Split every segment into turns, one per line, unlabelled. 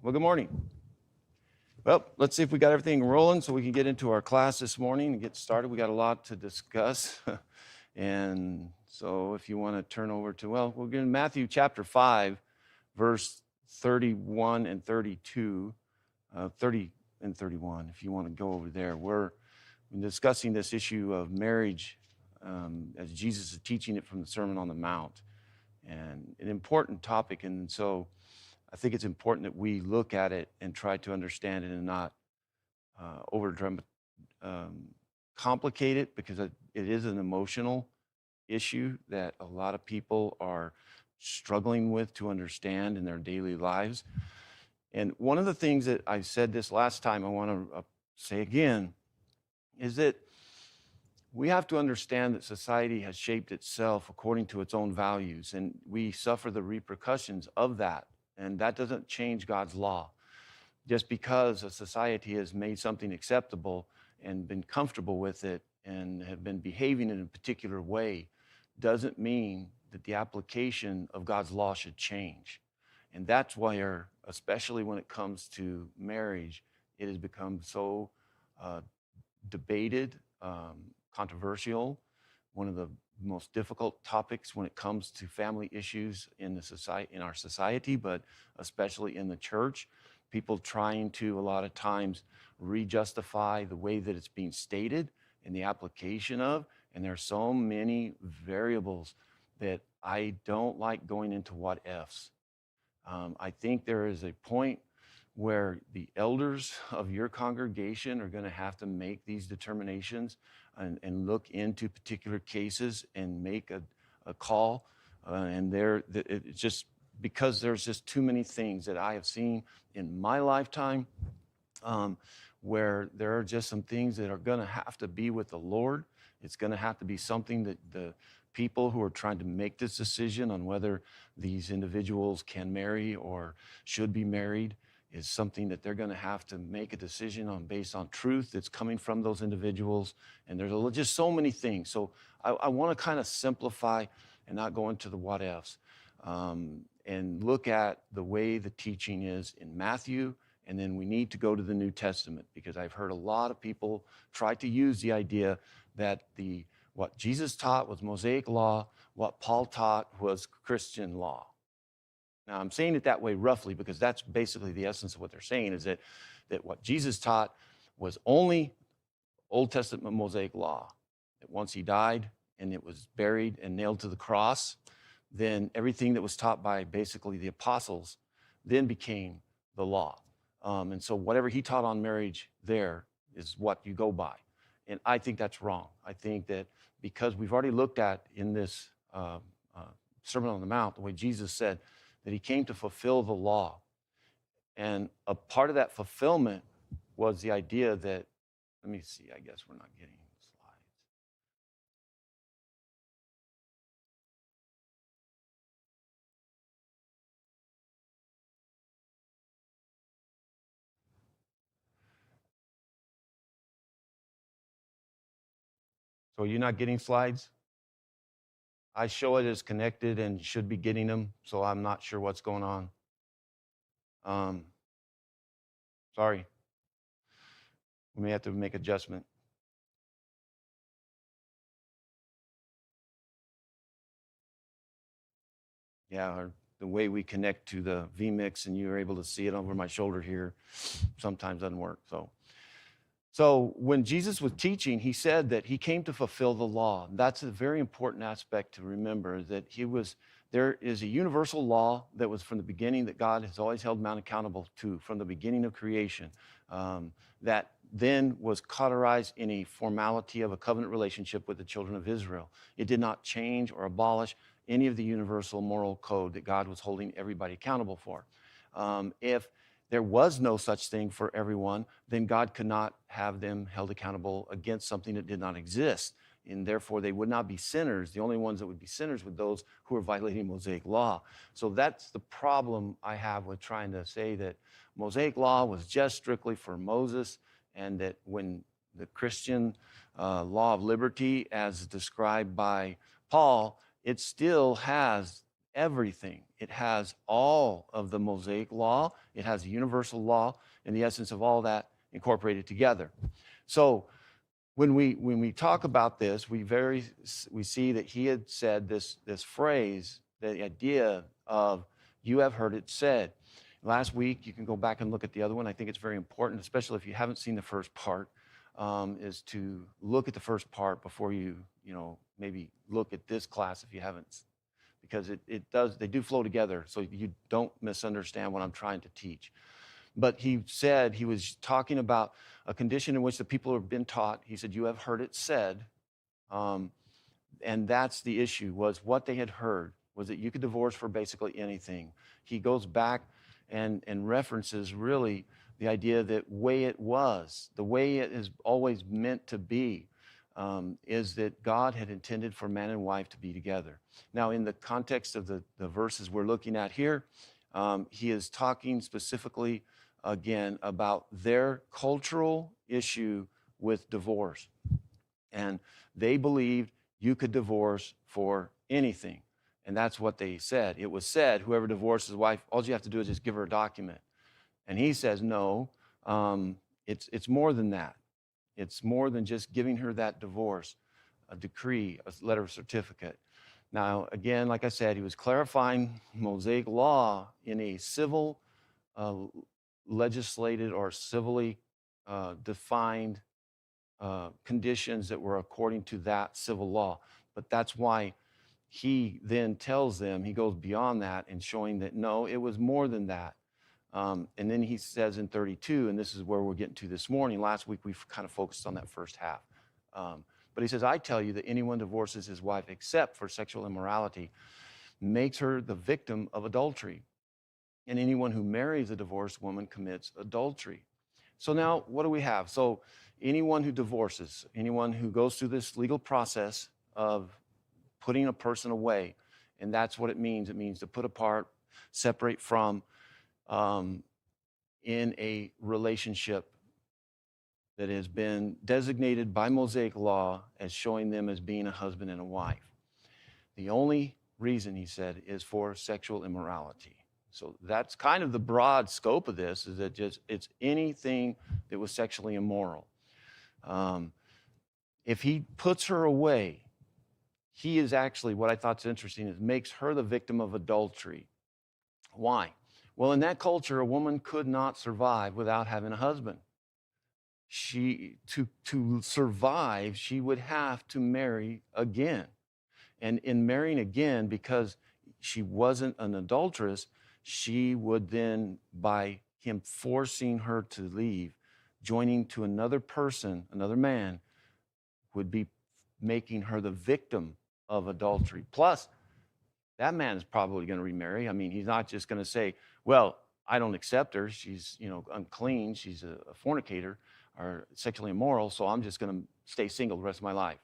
Well, good morning. Well, let's see if we got everything rolling so we can get into our class this morning and get started. We got a lot to discuss. And so if you want to turn over to, we're in Matthew chapter 5, verse 31 and 32, 30 and 31, if you want to go over there. We're discussing this issue of marriage as Jesus is teaching it from the Sermon on the Mount. And an important topic, and so I think it's important that we look at it and try to understand it and not complicate it, because it is an emotional issue that a lot of people are struggling with to understand in their daily lives. And one of the things that I said this last time, I want to say again, is that we have to understand that society has shaped itself according to its own values, and we suffer the repercussions of that. And that doesn't change God's law. Just because a society has made something acceptable and been comfortable with it and have been behaving in a particular way doesn't mean that the application of God's law should change. And that's why, especially when it comes to marriage, it has become so debated, controversial, one of the most difficult topics when it comes to family issues in our society, but especially in the church. People trying to, a lot of times, re-justify the way that it's being stated and the application of, and there are so many variables that I don't like going into what ifs. I think there is a point where the elders of your congregation are going to have to make these determinations and look into particular cases and make a call. It's just because there's just too many things that I have seen in my lifetime where there are just some things that are going to have to be with the Lord. It's going to have to be something that the people who are trying to make this decision on whether these individuals can marry or should be married is something that they're going to have to make a decision on based on truth that's coming from those individuals. And there's just so many things. So I want to kind of simplify and not go into the what ifs and look at the way the teaching is in Matthew. And then we need to go to the New Testament, because I've heard a lot of people try to use the idea that what Jesus taught was Mosaic Law, what Paul taught was Christian law. Now, I'm saying it that way roughly because that's basically the essence of what they're saying, is that what Jesus taught was only Old Testament Mosaic law. That once he died and it was buried and nailed to the cross, then everything that was taught by basically the apostles then became the law. And so whatever he taught on marriage there is what you go by. And I think that's wrong. I think that because we've already looked at in this Sermon on the Mount, the way Jesus said that he came to fulfill the law. And a part of that fulfillment was the idea that, let me see, I guess we're not getting slides. So you're not getting slides? I show it as connected and should be getting them, so I'm not sure what's going on. Sorry. We may have to make adjustment. Yeah, or the way we connect to the vMix and you're able to see it over my shoulder here sometimes doesn't work. So when Jesus was teaching, he said that he came to fulfill the law. That's a very important aspect to remember, that there is a universal law that was from the beginning that God has always held man accountable to from the beginning of creation, that then was cauterized in a formality of a covenant relationship with the children of Israel. It did not change or abolish any of the universal moral code that God was holding everybody accountable for. If there was no such thing for everyone, then God could not have them held accountable against something that did not exist. And therefore, they would not be sinners. The only ones that would be sinners were those who were violating Mosaic law. So that's the problem I have with trying to say that Mosaic law was just strictly for Moses, and that when the Christian law of liberty, as described by Paul, it still has everything. It has all of the Mosaic Law. It has the universal law and the essence of all that incorporated together. So when we talk about this, we see that he had said this phrase, the idea of "you have heard it said." Last week, you can go back and look at the other one. I think it's very important, especially if you haven't seen the first part, is to look at the first part before you maybe look at this class if you haven't, because they do flow together, so you don't misunderstand what I'm trying to teach. But he said, he was talking about a condition in which the people have been taught. He said, "You have heard it said," and that's the issue, was what they had heard was that you could divorce for basically anything. He goes back and references really the idea that the way it is always meant to be, is that God had intended for man and wife to be together. Now, in the context of the verses we're looking at here, he is talking specifically, again, about their cultural issue with divorce. And they believed you could divorce for anything. And that's what they said. It was said, whoever divorces his wife, all you have to do is just give her a document. And he says, no, it's more than that. It's more than just giving her that divorce, a decree, a letter of certificate. Now, again, like I said, he was clarifying Mosaic law in a civil, legislated or civilly defined conditions that were according to that civil law. But that's why he then tells them, he goes beyond that and showing that, no, it was more than that. And then he says in 32, and this is where we're getting to this morning. Last week, we've kind of focused on that first half. But he says, "I tell you that anyone divorces his wife except for sexual immorality makes her the victim of adultery. And anyone who marries a divorced woman commits adultery." So now what do we have? So anyone who divorces, anyone who goes through this legal process of putting a person away, and that's what it means. It means to put apart, separate from, in a relationship that has been designated by Mosaic law as showing them as being a husband and a wife. The only reason, he said, is for sexual immorality. So that's kind of the broad scope of this, is that it's anything that was sexually immoral. If he puts her away, he is actually, what I thought is interesting, is makes her the victim of adultery. Why? Well, in that culture, a woman could not survive without having a husband. To survive, she would have to marry again. And in marrying again, because she wasn't an adulteress, she would then, by him forcing her to leave, joining to another person, another man, would be making her the victim of adultery. Plus, that man is probably going to remarry. I mean, he's not just going to say, well, I don't accept her. She's, unclean. She's a fornicator or sexually immoral, so I'm just going to stay single the rest of my life.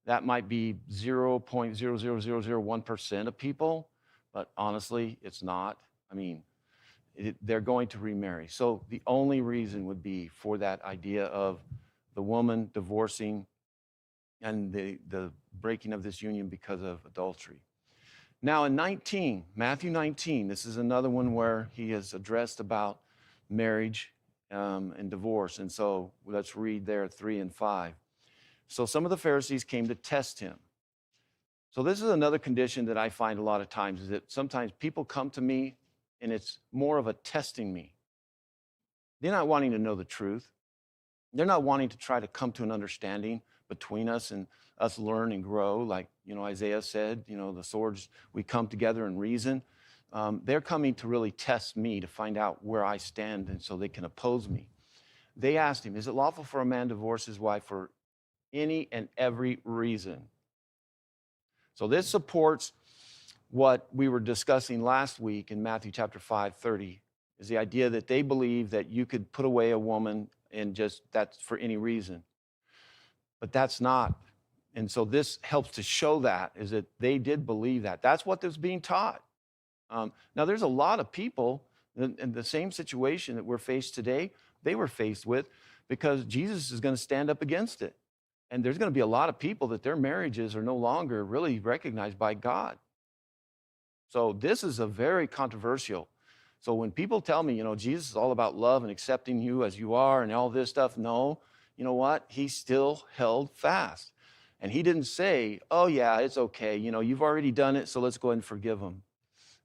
That might be 0.00001% of people, but honestly, it's not. I mean, they're going to remarry. So the only reason would be for that idea of the woman divorcing and the breaking of this union because of adultery. Now in Matthew 19, this is another one where he has addressed about marriage and divorce. And so let's read there 3 and 5. So some of the Pharisees came to test him. So this is another condition that I find a lot of times, is that sometimes people come to me and it's more of a testing me. They're not wanting to know the truth. They're not wanting to try to come to an understanding between us and us learn and grow. Like, Isaiah said, the swords, we come together and reason. They're coming to really test me to find out where I stand, and so they can oppose me. They asked him, is it lawful for a man to divorce his wife for any and every reason? So this supports what we were discussing last week in Matthew chapter 5:30, is the idea that they believe that you could put away a woman and that's for any reason. But that's not. And so this helps to show that, is that they did believe that. That's what was being taught. Now, there's a lot of people in the same situation that we're faced today, they were faced with, because Jesus is going to stand up against it. And there's going to be a lot of people that their marriages are no longer really recognized by God. So this is a very controversial. So when people tell me, Jesus is all about love and accepting you as you are and all this stuff, no, you know what? He still held fast. And he didn't say, oh yeah, it's okay. You've already done it, so let's go ahead and forgive him.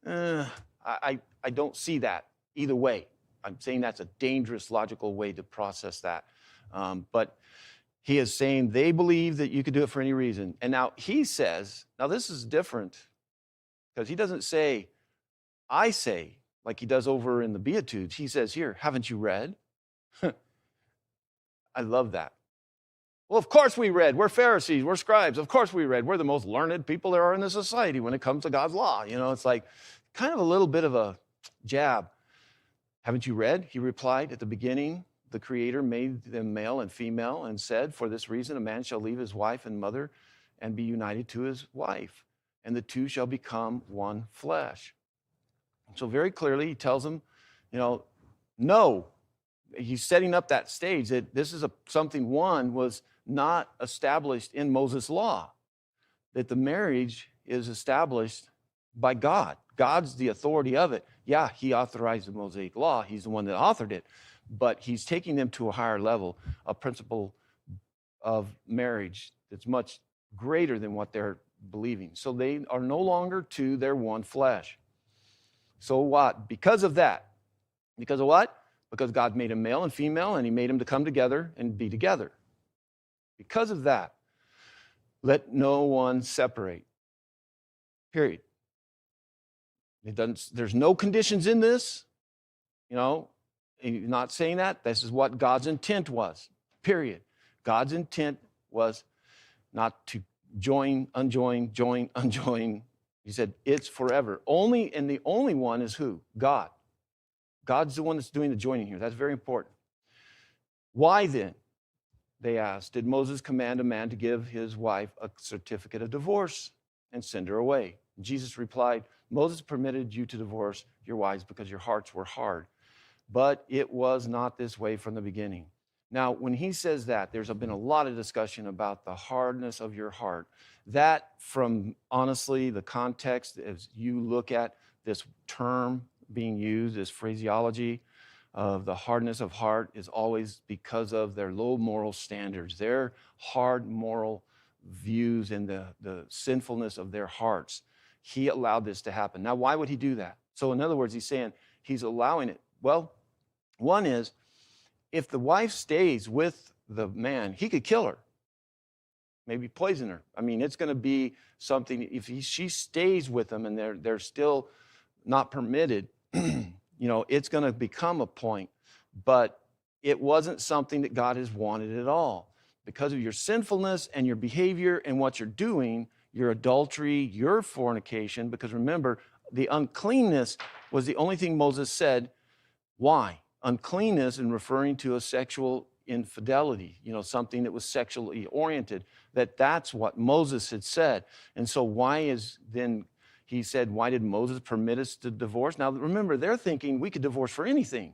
I don't see that either way. I'm saying that's a dangerous, logical way to process that. But he is saying they believe that you could do it for any reason. And now he says, now this is different because he doesn't say, I say, like he does over in the Beatitudes. He says here, haven't you read? I love that. Well, of course we read. We're Pharisees. We're scribes. Of course we read. We're the most learned people there are in the society when it comes to God's law. It's like kind of a little bit of a jab. Haven't you read? He replied, at the beginning, the Creator made them male and female and said, for this reason, a man shall leave his wife and mother and be united to his wife, and the two shall become one flesh. So very clearly, he tells them, no. He's setting up that stage that this is something was not established in Moses' law, that the marriage is established by God. God's the authority of it. Yeah, he authorized the Mosaic Law. He's the one that authored it. But he's taking them to a higher level, a principle of marriage that's much greater than what they're believing. So they are no longer two, they're one flesh. So what? Because of that. Because of what? Because God made them male and female, and he made them to come together and be together. Because of that, let no one separate. Period. There's no conditions in this. He's not saying that. This is what God's intent was. Period. God's intent was not to join, unjoin. He said it's forever. And the only one is who? God. God's the one that's doing the joining here. That's very important. Why then, they asked, did Moses command a man to give his wife a certificate of divorce and send her away? Jesus replied, Moses permitted you to divorce your wives because your hearts were hard. But it was not this way from the beginning. Now, when he says that, there's been a lot of discussion about the hardness of your heart. That, from honestly the context, as you look at this term being used, this phraseology of the hardness of heart, is always because of their low moral standards, their hard moral views and the sinfulness of their hearts. He allowed this to happen. Now, why would he do that? So in other words, he's saying he's allowing it. Well, one is, if the wife stays with the man, he could kill her, maybe poison her. I mean, it's going to be something, if she stays with him and they're still not permitted, it's going to become a point. But it wasn't something that God has wanted at all. Because of your sinfulness and your behavior and what you're doing, your adultery, your fornication, because remember, the uncleanness was the only thing Moses said. Why? Uncleanness in referring to a sexual infidelity, something that was sexually oriented, that's what Moses had said. And so he said, why did Moses permit us to divorce? Now remember, they're thinking we could divorce for anything.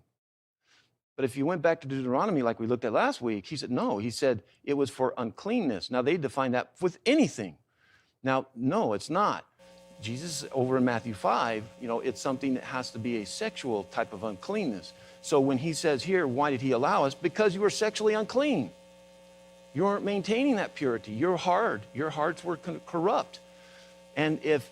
But if you went back to Deuteronomy like we looked at last week, he said, no, he said it was for uncleanness. Now they define that with anything. Now, no, it's not. Jesus, over in Matthew 5, it's something that has to be a sexual type of uncleanness. So when he says here, why did he allow us? Because you were sexually unclean. You weren't maintaining that purity. Your hearts were corrupt. And if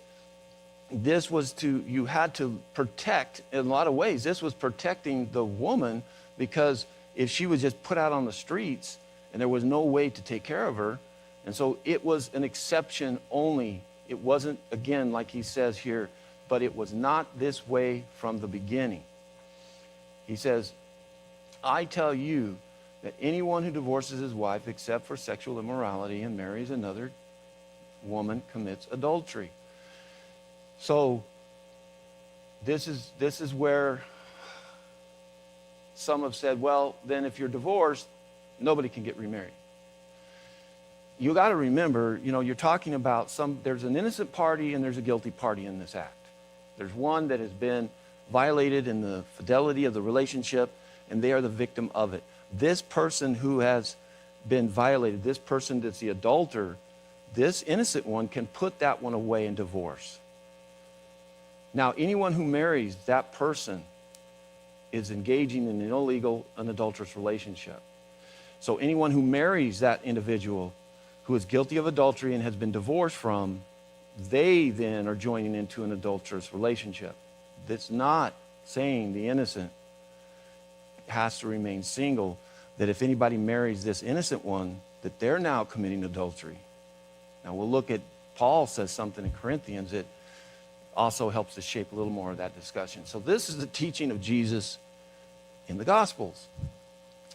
this was you had to protect, in a lot of ways, this was protecting the woman, because if she was just put out on the streets and there was no way to take care of her, and so it was an exception only. It wasn't, again, like he says here, but it was not this way from the beginning. He says, I tell you that anyone who divorces his wife except for sexual immorality and marries another woman commits adultery. So this is where some have said, well, then if you're divorced, nobody can get remarried. You got to remember, you're talking about there's an innocent party and there's a guilty party in this act. There's one that has been violated in the fidelity of the relationship, and they are the victim of it. This person who has been violated, this person that's the adulterer, this innocent one can put that one away in divorce. Now, anyone who marries that person is engaging in an illegal, an adulterous relationship. So anyone who marries that individual who is guilty of adultery and has been divorced from, they then are joining into an adulterous relationship. That's not saying the innocent has to remain single, that if anybody marries this innocent one, that they're now committing adultery. Now we'll look at, Paul says something in Corinthians that also helps to shape a little more of that discussion. So this is the teaching of Jesus in the Gospels.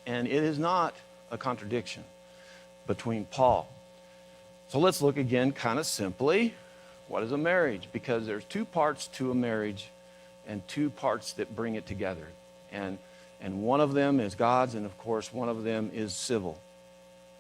And it is not a contradiction between Paul. So let's look again kind of simply. What is a marriage? Because there's two parts to a marriage and two parts that bring it together. And one of them is God's, and of course one of them is civil.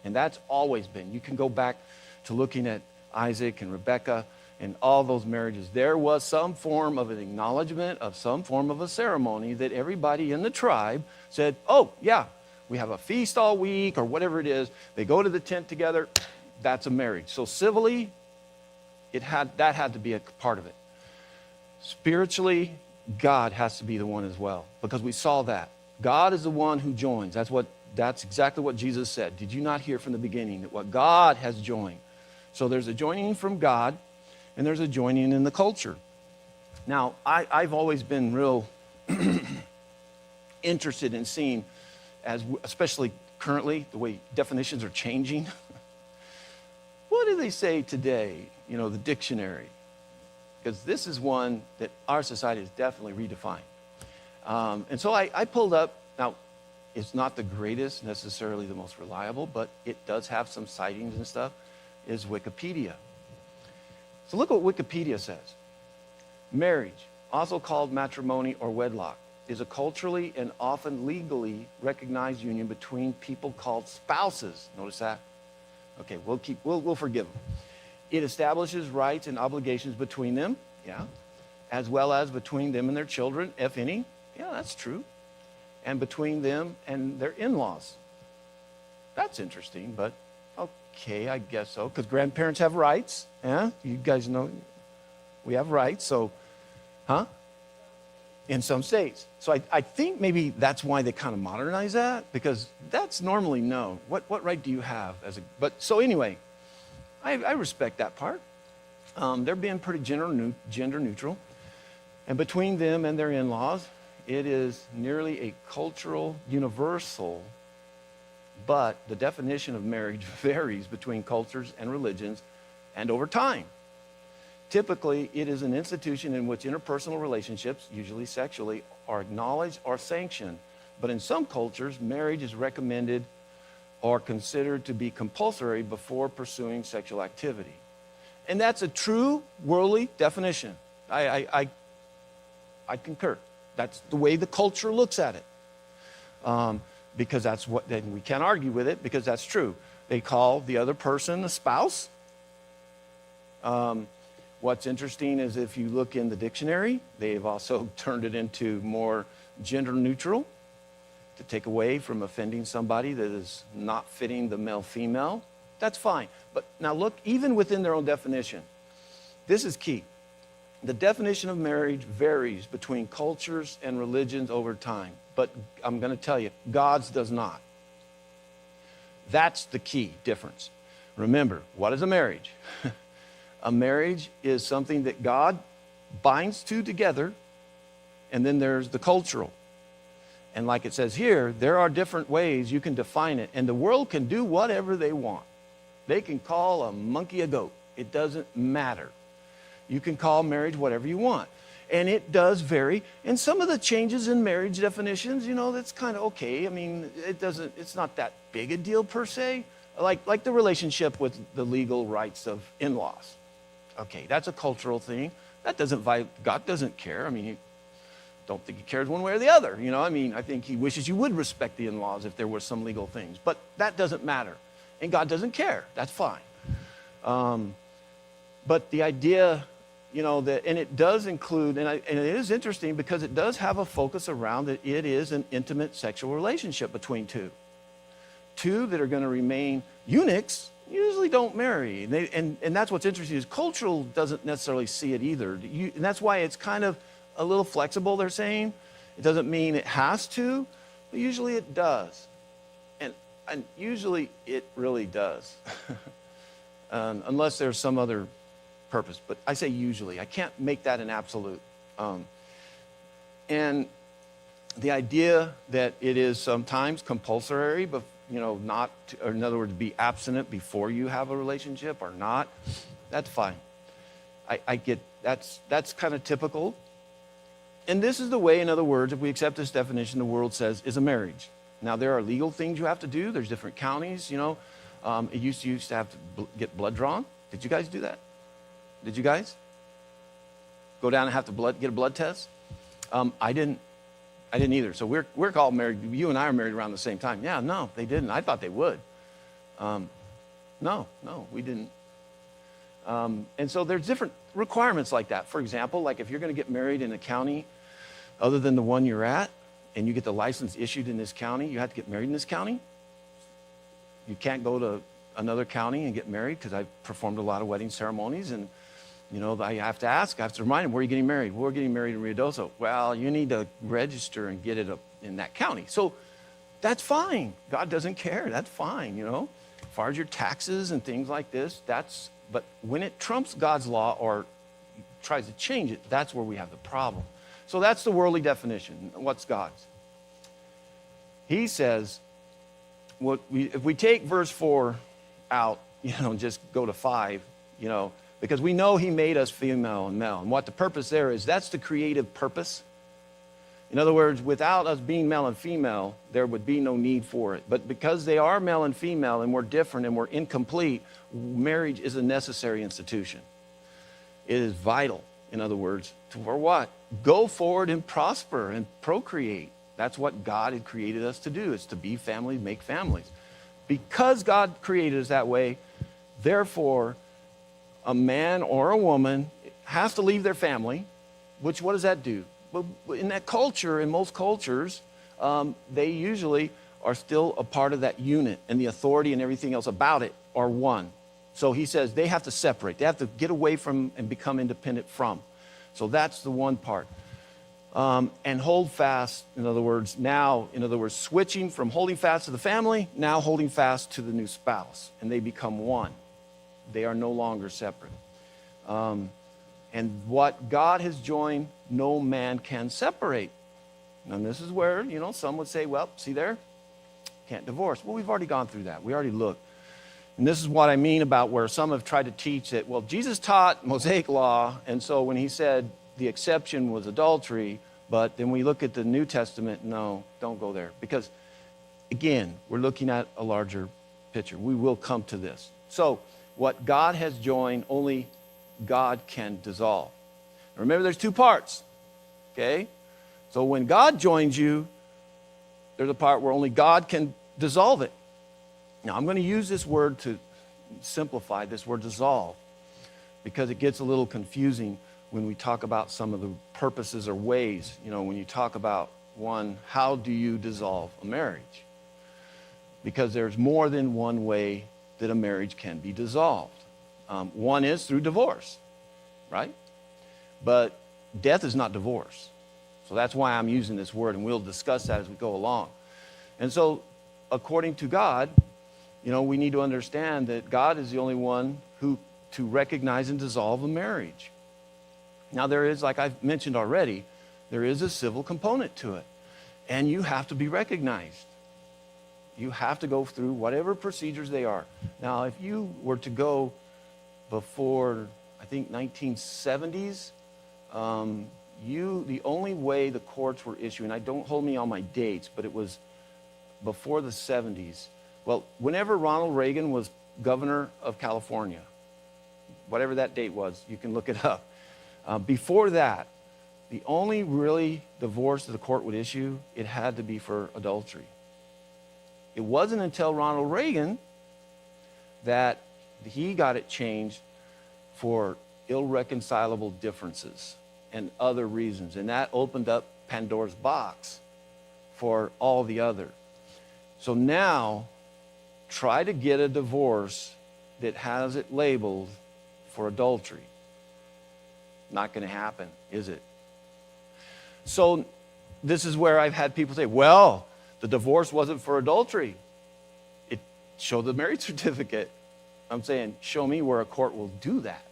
And that's always been. You can go back to looking at Isaac and Rebekah and all those marriages. There was some form of an acknowledgement of some form of a ceremony that everybody in the tribe said, oh yeah, we have a feast all week or whatever it is. They go to the tent together. That's a marriage. So civilly, that had to be a part of it. Spiritually, God has to be the one as well, because we saw that. God is the one who joins. That's exactly what Jesus said. Did you not hear from the beginning that what God has joined? So there's a joining from God, and there's a joining in the culture. Now, I've always been real interested in seeing, especially currently, the way definitions are changing. What do they say today, the dictionary? Because this is one that our society has definitely redefined. And so I pulled up, now, it's not the greatest, necessarily the most reliable, but it does have some sightings and stuff, is Wikipedia. So look what Wikipedia says. Marriage, also called matrimony or wedlock, is a culturally and often legally recognized union between people called spouses. Notice that? Okay, we'll forgive them. It establishes rights and obligations between them, yeah, as well as between them and their children, if any. Yeah, that's true. And between them and their in-laws. That's interesting, but okay, I guess so, because grandparents have rights. Yeah, you guys know we have rights, so, in some states. So I think maybe that's why they kind of modernize that, because that's normally no. What right do you have but so anyway, I respect that part. They're being pretty gender neutral. And between them and their in-laws, it is nearly a cultural universal, but the definition of marriage varies between cultures and religions and over time. Typically, it is an institution in which interpersonal relationships, usually sexually, are acknowledged or sanctioned. But in some cultures, marriage is recommended or considered to be compulsory before pursuing sexual activity. And that's a true worldly definition. I concur. That's the way the culture looks at it. Because that's what, then we can't argue with it, because that's true. They call the other person a spouse. What's interesting is if you look in the dictionary, they've also turned it into more gender neutral to take away from offending somebody that is not fitting the male-female. That's fine. But now look, even within their own definition, this is key. The definition of marriage varies between cultures and religions over time. But I'm going to tell you, God's does not. That's the key difference. Remember, what is a marriage? A marriage is something that God binds two together, and then there's the cultural. And like it says here, there are different ways you can define it, and the world can do whatever they want. They can call a monkey a goat. It doesn't matter. You can call marriage whatever you want. And it does vary. And some of the changes in marriage definitions, that's kind of okay. I mean, it's not that big a deal per se. Like the relationship with the legal rights of in-laws. Okay, that's a cultural thing. That doesn't God doesn't care. I mean, don't think he cares one way or the other. I think he wishes you would respect the in-laws if there were some legal things. But that doesn't matter. And God doesn't care. That's fine. But the idea, that, and it does include, and it is interesting because it does have a focus around that it is an intimate sexual relationship between two. Two that are going to remain eunuchs usually don't marry. And that's what's interesting is cultural doesn't necessarily see it either. And that's why it's kind of a little flexible, they're saying. It doesn't mean it has to, but usually it does. And usually it really does, unless there's some other purpose. But I say usually. I can't make that an absolute. And the idea that it is sometimes compulsory, but not, or in other words, be abstinent before you have a relationship or not, that's fine. I get that's kind of typical. And this is the way, in other words, if we accept this definition, the world says is a marriage. Now, there are legal things you have to do. There's different counties, It used to have to get blood drawn. Did you guys do that? Did you guys go down and have to get a blood test? I didn't either. So we're called married. You and I are married around the same time. Yeah, no, they didn't. I thought they would. No, we didn't. And so there's different requirements like that. For example, like if you're going to get married in a county other than the one you're at, and you get the license issued in this county, you have to get married in this county. You can't go to another county and get married, because I've performed a lot of wedding ceremonies, and I have to remind them, where are you getting married? We're getting married in Ruidoso. Well, you need to register and get it up in that county. So that's fine. God doesn't care. That's fine, As far as your taxes and things like this, but when it trumps God's law or tries to change it, that's where we have the problem. So that's the worldly definition. What's God's? He says, if we take verse 4 out, just go to 5, because we know he made us female and male. And what the purpose there is, that's the creative purpose. In other words, without us being male and female, there would be no need for it. But because they are male and female and we're different and we're incomplete, marriage is a necessary institution. It is vital, in other words, for what? Go forward and prosper and procreate. That's what God had created us to do, is to be families, make families. Because God created us that way, therefore, a man or a woman has to leave their family, which what does that do? Well, in that culture, in most cultures, they usually are still a part of that unit, and the authority and everything else about it are one. So he says they have to separate. They have to get away from and become independent from. So that's the one part. And hold fast, in other words, switching from holding fast to the family, now holding fast to the new spouse, and they become one. They are no longer separate. And what God has joined, no man can separate. And this is where, some would say, well, see there, can't divorce. Well, we've already gone through that. We already looked. And this is what I mean about where some have tried to teach that, well, Jesus taught Mosaic Law, and so when he said the exception was adultery, but then we look at the New Testament, no, don't go there. Because, again, we're looking at a larger picture. We will come to this. So, what God has joined, only God can dissolve. Remember, there's two parts, okay? So when God joins you, there's a part where only God can dissolve it. Now, I'm going to use this word to simplify this word dissolve, because it gets a little confusing when we talk about some of the purposes or ways. When you talk about one, how do you dissolve a marriage? Because there's more than one way that a marriage can be dissolved. One is through divorce, right? But death is not divorce. So that's why I'm using this word, and we'll discuss that as we go along. And so, according to God, we need to understand that God is the only one who to recognize and dissolve a marriage. Now, there is, like I've mentioned already, there is a civil component to it, and you have to be recognized. You have to go through whatever procedures they are. Now, if you were to go before, I think, 1970s, the only way the courts were issuing, I don't hold me on my dates, but it was before the 70s. Well, whenever Ronald Reagan was governor of California, whatever that date was, you can look it up. Before that, the only really divorce that the court would issue, it had to be for adultery. It wasn't until Ronald Reagan that he got it changed for irreconcilable differences and other reasons. And that opened up Pandora's box for all the other. So now, try to get a divorce that has it labeled for adultery. Not going to happen, is it? So this is where I've had people say, well, the divorce wasn't for adultery. It showed the marriage certificate. I'm saying, show me where a court will do that.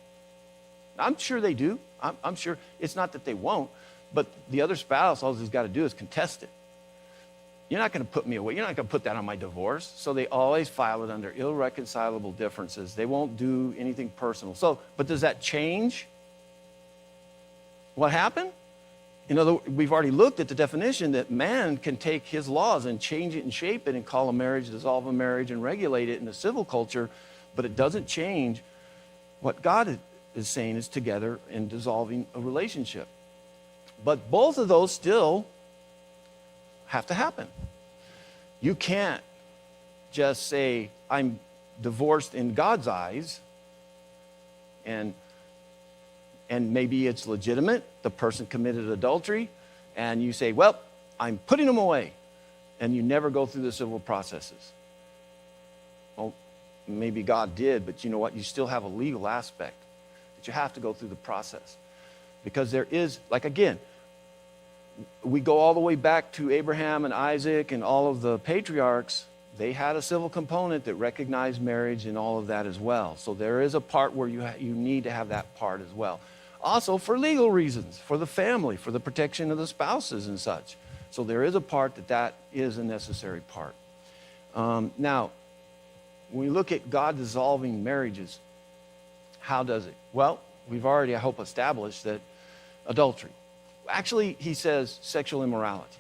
I'm sure they do. I'm sure. It's not that they won't, but the other spouse, all he's got to do is contest it. You're not going to put me away. You're not going to put that on my divorce. So they always file it under irreconcilable differences. They won't do anything personal. So, but does that change what happened? In other words, we've already looked at the definition that man can take his laws and change it and shape it and call a marriage, dissolve a marriage, and regulate it in the civil culture, but it doesn't change what God is saying is together in dissolving a relationship. But both of those still have to happen. You can't just say, I'm divorced in God's eyes, and maybe it's legitimate, the person committed adultery, and you say, well, I'm putting them away, and you never go through the civil processes. Well, maybe God did, but you know what? You still have a legal aspect that you have to go through the process. Because there is, like again, we go all the way back to Abraham and Isaac and all of the patriarchs. They had a civil component that recognized marriage and all of that as well. So there is a part where you need to have that part as well. Also for legal reasons, for the family, for the protection of the spouses and such. So there is a part that is a necessary part. Now, when we look at God dissolving marriages, how does it? Well, we've already, I hope, established that adultery. Actually, he says sexual immorality,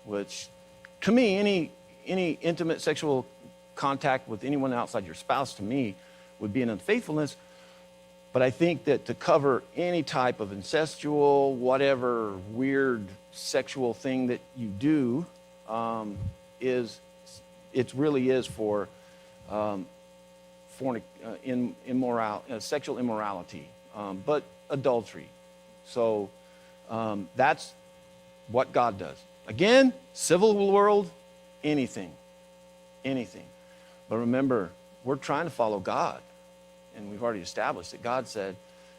which to me, any intimate sexual contact with anyone outside your spouse, to me, would be an unfaithfulness. But I think that to cover any type of incestual, whatever weird sexual thing that you do, it really is for sexual immorality, but adultery. So that's what God does. Again, civil world, anything. But remember, we're trying to follow God. And we've already established that God said,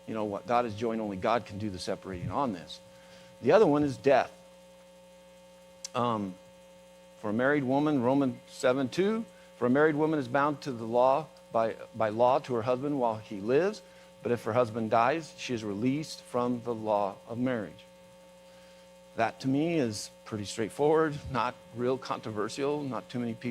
you know, what God has joined, only God can do the separating on this. The other one is death. For a married woman, Romans 7:2, for a married woman is bound to the law by law to her husband while he lives, but if her husband dies, she is released from the law of marriage. That to me is pretty straightforward, not real controversial, not too many people